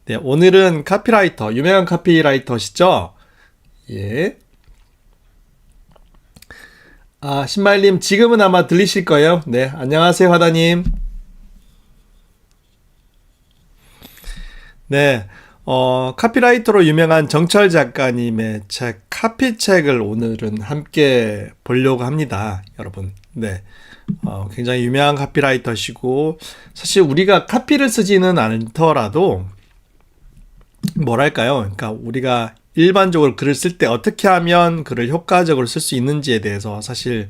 네, 오늘은 카피라이터, 유명한 카피라이터시죠? 예. 신말님, 지금은 아마 들리실 거예요. 네, 안녕하세요, 화다님. 네, 카피라이터로 유명한 정철 작가님의 책, 카피책을 오늘은 함께 보려고 합니다, 여러분. 네, 굉장히 유명한 카피라이터시고, 사실 우리가 카피를 쓰지는 않더라도, 뭐랄까요? 그러니까 우리가 일반적으로 글을 쓸 때 어떻게 하면 글을 효과적으로 쓸 수 있는지에 대해서 사실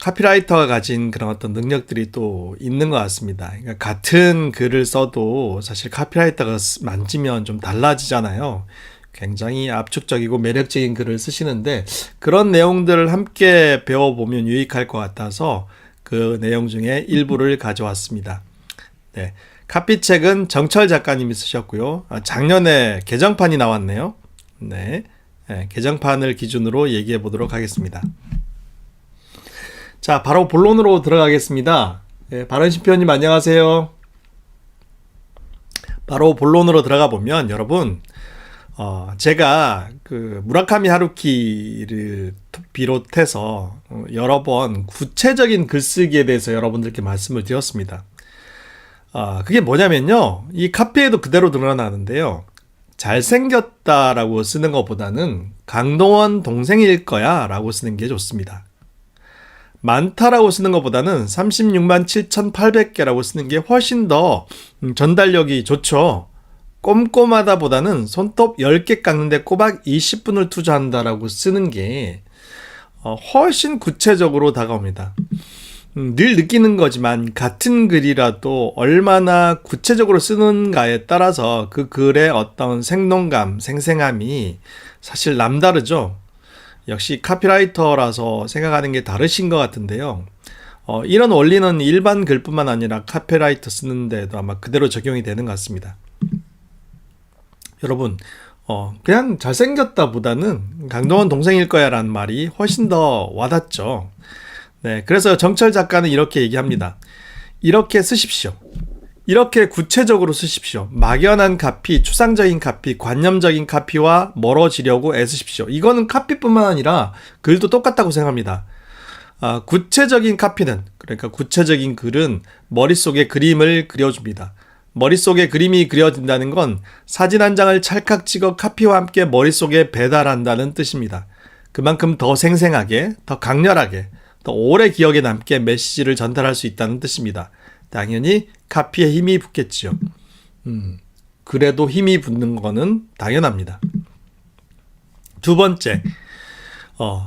카피라이터가 가진 그런 어떤 능력들이 또 있는 것 같습니다. 그러니까 같은 글을 써도 사실 카피라이터가 만지면 좀 달라지잖아요. 굉장히 압축적이고 매력적인 글을 쓰시는데 그런 내용들을 함께 배워보면 유익할 것 같아서 그 내용 중에 일부를 가져왔습니다. 네. 카피책은 정철 작가님이 쓰셨고요. 작년에 개정판이 나왔네요. 네. 네, 개정판을 기준으로 얘기해 보도록 하겠습니다. 자, 바로 본론으로 들어가겠습니다. 네, 바른심표님 안녕하세요. 바로 본론으로 들어가 보면 여러분, 제가 그 무라카미 하루키를 비롯해서 여러 번 구체적인 글쓰기에 대해서 여러분들께 말씀을 드렸습니다. 그게 뭐냐면요. 이 카피에도 그대로 드러나는데요. 잘생겼다라고 쓰는 것보다는 강동원 동생일 거야 라고 쓰는 게 좋습니다. 많다라고 쓰는 것보다는 36만 7,800개라고 쓰는 게 훨씬 더 전달력이 좋죠. 꼼꼼하다 보다는 손톱 10개 깎는데 꼬박 20분을 투자한다라고 쓰는 게 훨씬 구체적으로 다가옵니다. 늘 느끼는 거지만 같은 글이라도 얼마나 구체적으로 쓰는가에 따라서 그 글의 어떤 생동감, 생생함이 사실 남다르죠. 역시 카피라이터라서 생각하는 게 다르신 것 같은데요. 이런 원리는 일반 글뿐만 아니라 카피라이터 쓰는데도 아마 그대로 적용이 되는 것 같습니다. 여러분, 그냥 잘생겼다 보다는 강동원 동생일 거야 라는 말이 훨씬 더 와닿죠. 네, 그래서 정철 작가는 이렇게 얘기합니다. 이렇게 쓰십시오. 이렇게 구체적으로 쓰십시오. 막연한 카피, 추상적인 카피, 관념적인 카피와 멀어지려고 애쓰십시오. 이거는 카피뿐만 아니라 글도 똑같다고 생각합니다. 구체적인 카피는, 그러니까 구체적인 글은 머릿속에 그림을 그려줍니다. 머릿속에 그림이 그려진다는 건 사진 한 장을 찰칵 찍어 카피와 함께 머릿속에 배달한다는 뜻입니다. 그만큼 더 생생하게, 더 강렬하게, 더 오래 기억에 남게 메시지를 전달할 수 있다는 뜻입니다. 당연히 카피에 힘이 붙겠지요. 그래도 힘이 붙는 거는 당연합니다. 두 번째,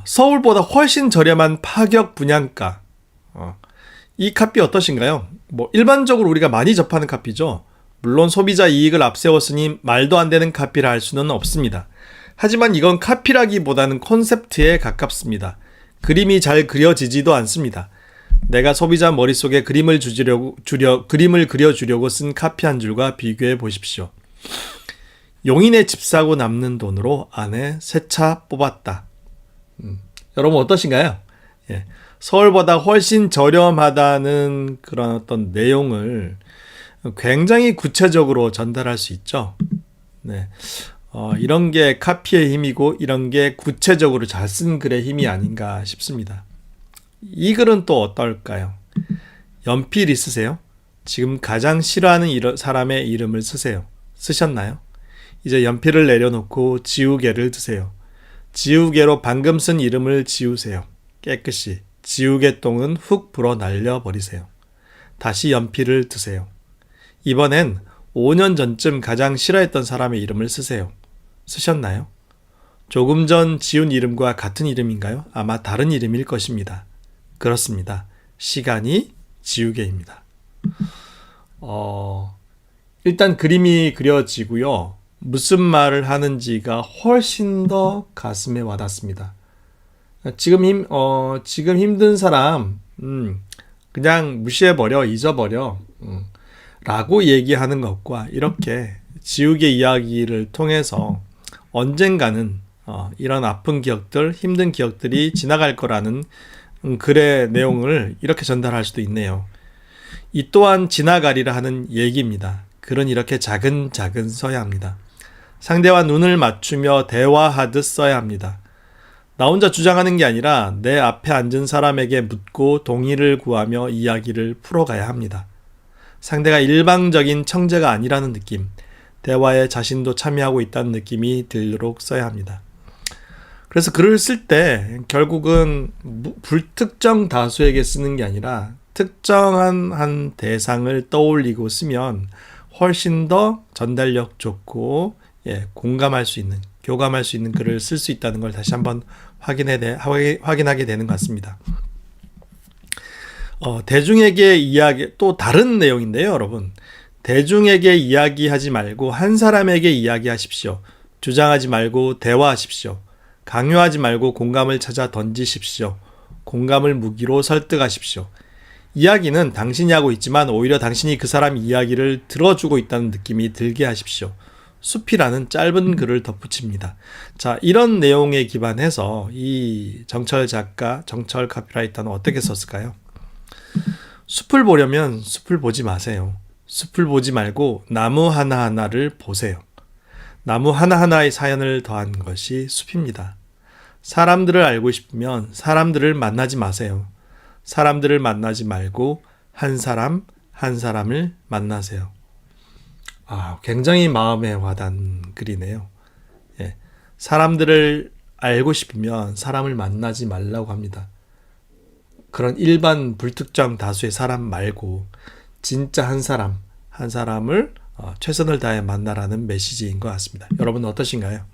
서울보다 훨씬 저렴한 파격 분양가. 이 카피 어떠신가요? 뭐 일반적으로 우리가 많이 접하는 카피죠. 물론 소비자 이익을 앞세웠으니 말도 안 되는 카피를 할 수는 없습니다. 하지만 이건 카피라기보다는 콘셉트에 가깝습니다. 그림이 잘 그려지지도 않습니다. 내가 소비자 머릿속에 그림을 그려주려고 쓴 카피 한 줄과 비교해 보십시오. 용인에 집 사고 남는 돈으로 아내 새 차 뽑았다. 여러분 어떠신가요? 예. 서울보다 훨씬 저렴하다는 그런 어떤 내용을 굉장히 구체적으로 전달할 수 있죠. 네. 이런 게 카피의 힘이고 이런 게 구체적으로 잘 쓴 글의 힘이 아닌가 싶습니다. 이 글은 또 어떨까요? 연필 있으세요? 지금 가장 싫어하는 사람의 이름을 쓰세요. 쓰셨나요? 이제 연필을 내려놓고 지우개를 드세요. 지우개로 방금 쓴 이름을 지우세요. 깨끗이. 지우개똥은 훅 불어 날려버리세요. 다시 연필을 드세요. 이번엔 5년 전쯤 가장 싫어했던 사람의 이름을 쓰세요. 쓰셨나요? 조금 전 지운 이름과 같은 이름인가요? 아마 다른 이름일 것입니다. 그렇습니다. 시간이 지우개입니다. 일단 그림이 그려지고요. 무슨 말을 하는지가 훨씬 더 가슴에 와닿습니다. 지금 힘든 사람, 그냥 무시해버려, 잊어버려, 라고 얘기하는 것과 이렇게 지우개 이야기를 통해서 언젠가는 이런 아픈 기억들, 힘든 기억들이 지나갈 거라는 글의 내용을 이렇게 전달할 수도 있네요. 이 또한 지나가리라 하는 얘기입니다. 글은 이렇게 자근자근 써야 합니다. 상대와 눈을 맞추며 대화하듯 써야 합니다. 나 혼자 주장하는 게 아니라 내 앞에 앉은 사람에게 묻고 동의를 구하며 이야기를 풀어가야 합니다. 상대가 일방적인 청재가 아니라는 느낌, 대화에 자신도 참여하고 있다는 느낌이 들도록 써야 합니다. 그래서 글을 쓸 때 결국은 불특정 다수에게 쓰는 게 아니라 특정한 한 대상을 떠올리고 쓰면 훨씬 더 전달력 좋고 공감할 수 있는, 교감할 수 있는 글을 쓸 수 있다는 걸 다시 한번 확인하게 되는 것 같습니다. 대중에게 이야기, 또 다른 내용인데요, 여러분. 대중에게 이야기하지 말고 한 사람에게 이야기하십시오. 주장하지 말고 대화하십시오. 강요하지 말고 공감을 찾아 던지십시오. 공감을 무기로 설득하십시오. 이야기는 당신이 하고 있지만 오히려 당신이 그 사람 이야기를 들어주고 있다는 느낌이 들게 하십시오. 숲이라는 짧은 글을 덧붙입니다. 자, 이런 내용에 기반해서 이 정철 작가, 정철 카피라이터는 어떻게 썼을까요? 숲을 보려면 숲을 보지 마세요. 숲을 보지 말고 나무 하나하나를 보세요. 나무 하나하나의 사연을 더한 것이 숲입니다. 사람들을 알고 싶으면 사람들을 만나지 마세요. 사람들을 만나지 말고 한 사람 한 사람을 만나세요. 굉장히 마음에 와닿는 글이네요. 사람들을 알고 싶으면 사람을 만나지 말라고 합니다. 그런 일반 불특정 다수의 사람 말고 진짜 한 사람을 최선을 다해 만나라는 메시지인 것 같습니다. 여러분은 어떠신가요?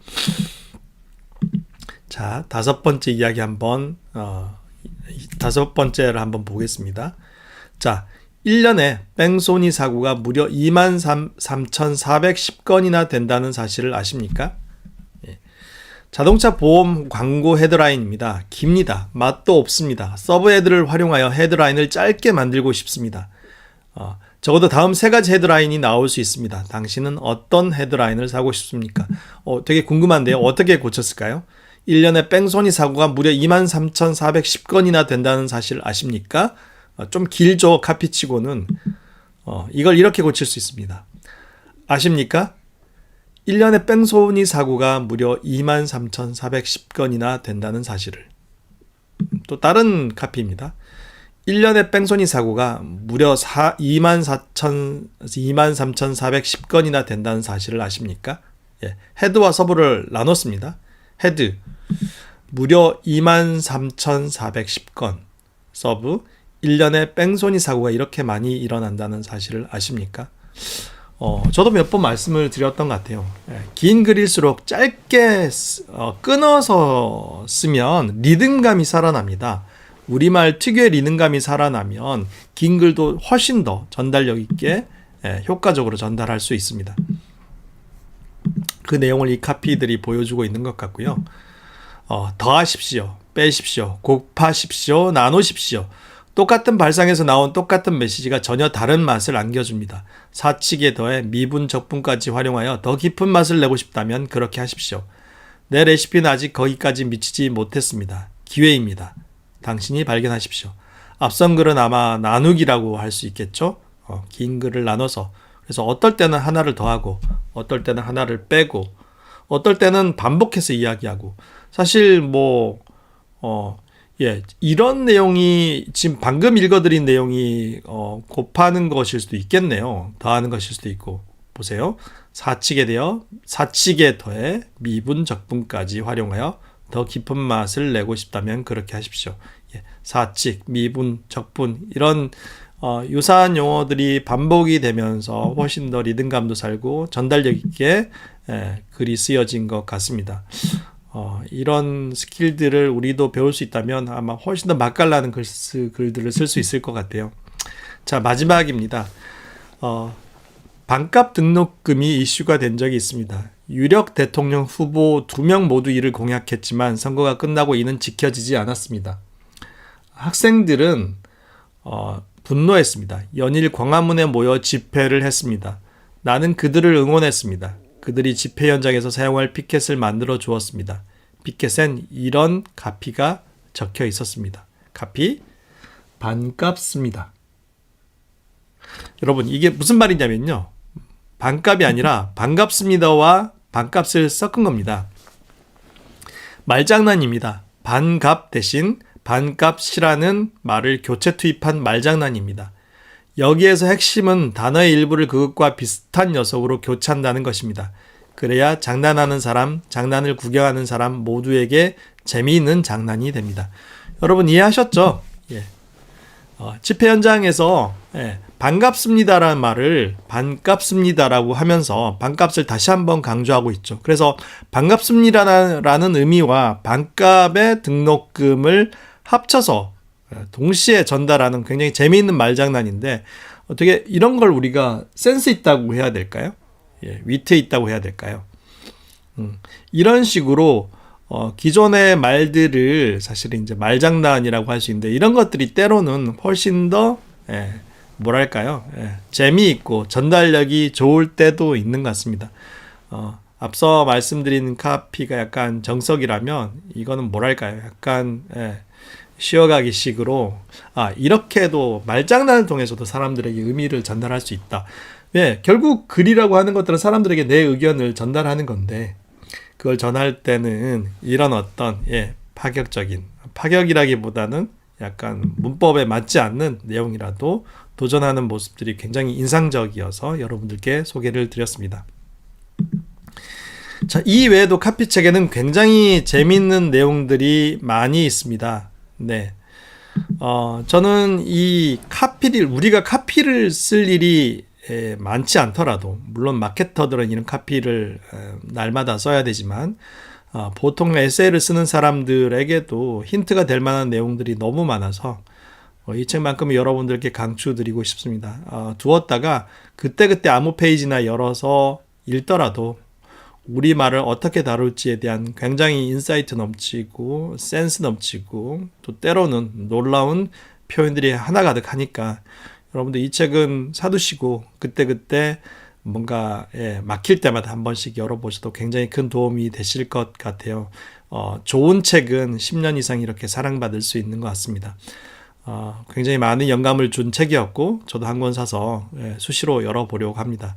자, 다섯 번째를 한번 보겠습니다. 자, 1년에 뺑소니 사고가 무려 23,410건이나 된다는 사실을 아십니까? 자동차 보험 광고 헤드라인입니다. 깁니다. 맛도 없습니다. 서브헤드를 활용하여 헤드라인을 짧게 만들고 싶습니다. 적어도 다음 세 가지 헤드라인이 나올 수 있습니다. 당신은 어떤 헤드라인을 사고 싶습니까? 되게 궁금한데요. 어떻게 고쳤을까요? 1년에 뺑소니 사고가 무려 23,410건이나 된다는 사실 아십니까? 좀 길죠, 카피치고는. 이걸 이렇게 고칠 수 있습니다. 아십니까? 1년에 뺑소니 사고가 무려 23,410건이나 된다는 사실을. 또 다른 카피입니다. 1년에 뺑소니 사고가 무려 23,410건이나 된다는 사실을 아십니까? 헤드와 서브를 나눴습니다. 헤드, 무려 23,410건. 서브, 1년에 뺑소니 사고가 이렇게 많이 일어난다는 사실을 아십니까? 저도 몇 번 말씀을 드렸던 것 같아요. 긴 글일수록 짧게 끊어서 쓰면 리듬감이 살아납니다. 우리말 특유의 리듬감이 살아나면 긴 글도 훨씬 더 전달력 있게 효과적으로 전달할 수 있습니다. 그 내용을 이 카피들이 보여주고 있는 것 같고요. 더하십시오, 빼십시오, 곱하십시오, 나누십시오. 똑같은 발상에서 나온 똑같은 메시지가 전혀 다른 맛을 안겨줍니다. 사칙에 더해 미분, 적분까지 활용하여 더 깊은 맛을 내고 싶다면 그렇게 하십시오. 내 레시피는 아직 거기까지 미치지 못했습니다. 기회입니다. 당신이 발견하십시오. 앞선 글은 아마 나누기라고 할 수 있겠죠? 긴 글을 나눠서. 그래서 어떨 때는 하나를 더하고, 어떨 때는 하나를 빼고, 어떨 때는 반복해서 이야기하고. 사실 이런 내용이 지금 방금 읽어드린 내용이 곱하는 것일 수도 있겠네요. 더하는 것일 수도 있고. 보세요. 사칙에 더해 미분, 적분까지 활용하여 더 깊은 맛을 내고 싶다면 그렇게 하십시오. 사칙, 미분, 적분 이런 유사한 용어들이 반복이 되면서 훨씬 더 리듬감도 살고 전달력 있게 글이 쓰여진 것 같습니다. 이런 스킬들을 우리도 배울 수 있다면 아마 훨씬 더 맛깔나는 글들을 쓸 수 있을 것 같아요. 자, 마지막입니다. 반값 등록금이 이슈가 된 적이 있습니다. 유력 대통령 후보 2명 모두 이를 공약했지만 선거가 끝나고 이는 지켜지지 않았습니다. 학생들은 분노했습니다. 연일 광화문에 모여 집회를 했습니다. 나는 그들을 응원했습니다. 그들이 집회 현장에서 사용할 피켓을 만들어 주었습니다. 피켓엔 이런 카피가 적혀 있었습니다. 카피, 반갑습니다. 여러분, 이게 무슨 말이냐면요. 반값이 아니라 반갑습니다와 반값을 섞은 겁니다. 말장난입니다. 반값 대신 반값이라는 말을 교체 투입한 말장난입니다. 여기에서 핵심은 단어의 일부를 그것과 비슷한 녀석으로 교체한다는 것입니다. 그래야 장난하는 사람, 장난을 구경하는 사람 모두에게 재미있는 장난이 됩니다. 여러분 이해하셨죠? 예. 집회 현장에서 반갑습니다라는 말을 반갑습니다라고 하면서 반값을 다시 한번 강조하고 있죠. 그래서 반갑습니다라는 의미와 반값의 등록금을 합쳐서 동시에 전달하는 굉장히 재미있는 말장난인데 어떻게 이런 걸 우리가 센스 있다고 해야 될까요? 예, 위트 있다고 해야 될까요? 이런 식으로 기존의 말들을 사실 이제 말장난이라고 할 수 있는데 이런 것들이 때로는 훨씬 더 뭐랄까요? 재미있고 전달력이 좋을 때도 있는 것 같습니다. 앞서 말씀드린 카피가 약간 정석이라면 이거는 뭐랄까요? 약간 쉬어가기 식으로 이렇게도 말장난을 통해서도 사람들에게 의미를 전달할 수 있다. 결국 글이라고 하는 것들은 사람들에게 내 의견을 전달하는 건데 그걸 전할 때는 이런 어떤 파격이라기보다는 약간 문법에 맞지 않는 내용이라도 도전하는 모습들이 굉장히 인상적이어서 여러분들께 소개를 드렸습니다. 자, 이 외에도 카피책에는 굉장히 재미있는 내용들이 많이 있습니다. 네. 저는 이 우리가 카피를 쓸 일이 많지 않더라도, 물론 마케터들은 이런 카피를 날마다 써야 되지만, 보통 에세이를 쓰는 사람들에게도 힌트가 될 만한 내용들이 너무 많아서, 이 책만큼 여러분들께 강추드리고 싶습니다. 두었다가 그때그때 아무 페이지나 열어서 읽더라도 우리말을 어떻게 다룰지에 대한 굉장히 인사이트 넘치고 센스 넘치고 또 때로는 놀라운 표현들이 하나가득 하니까 여러분들 이 책은 사두시고 그때그때 뭔가 막힐 때마다 한 번씩 열어보셔도 굉장히 큰 도움이 되실 것 같아요. 좋은 책은 10년 이상 이렇게 사랑받을 수 있는 것 같습니다. 굉장히 많은 영감을 준 책이었고 저도 한 권 사서 수시로 열어보려고 합니다.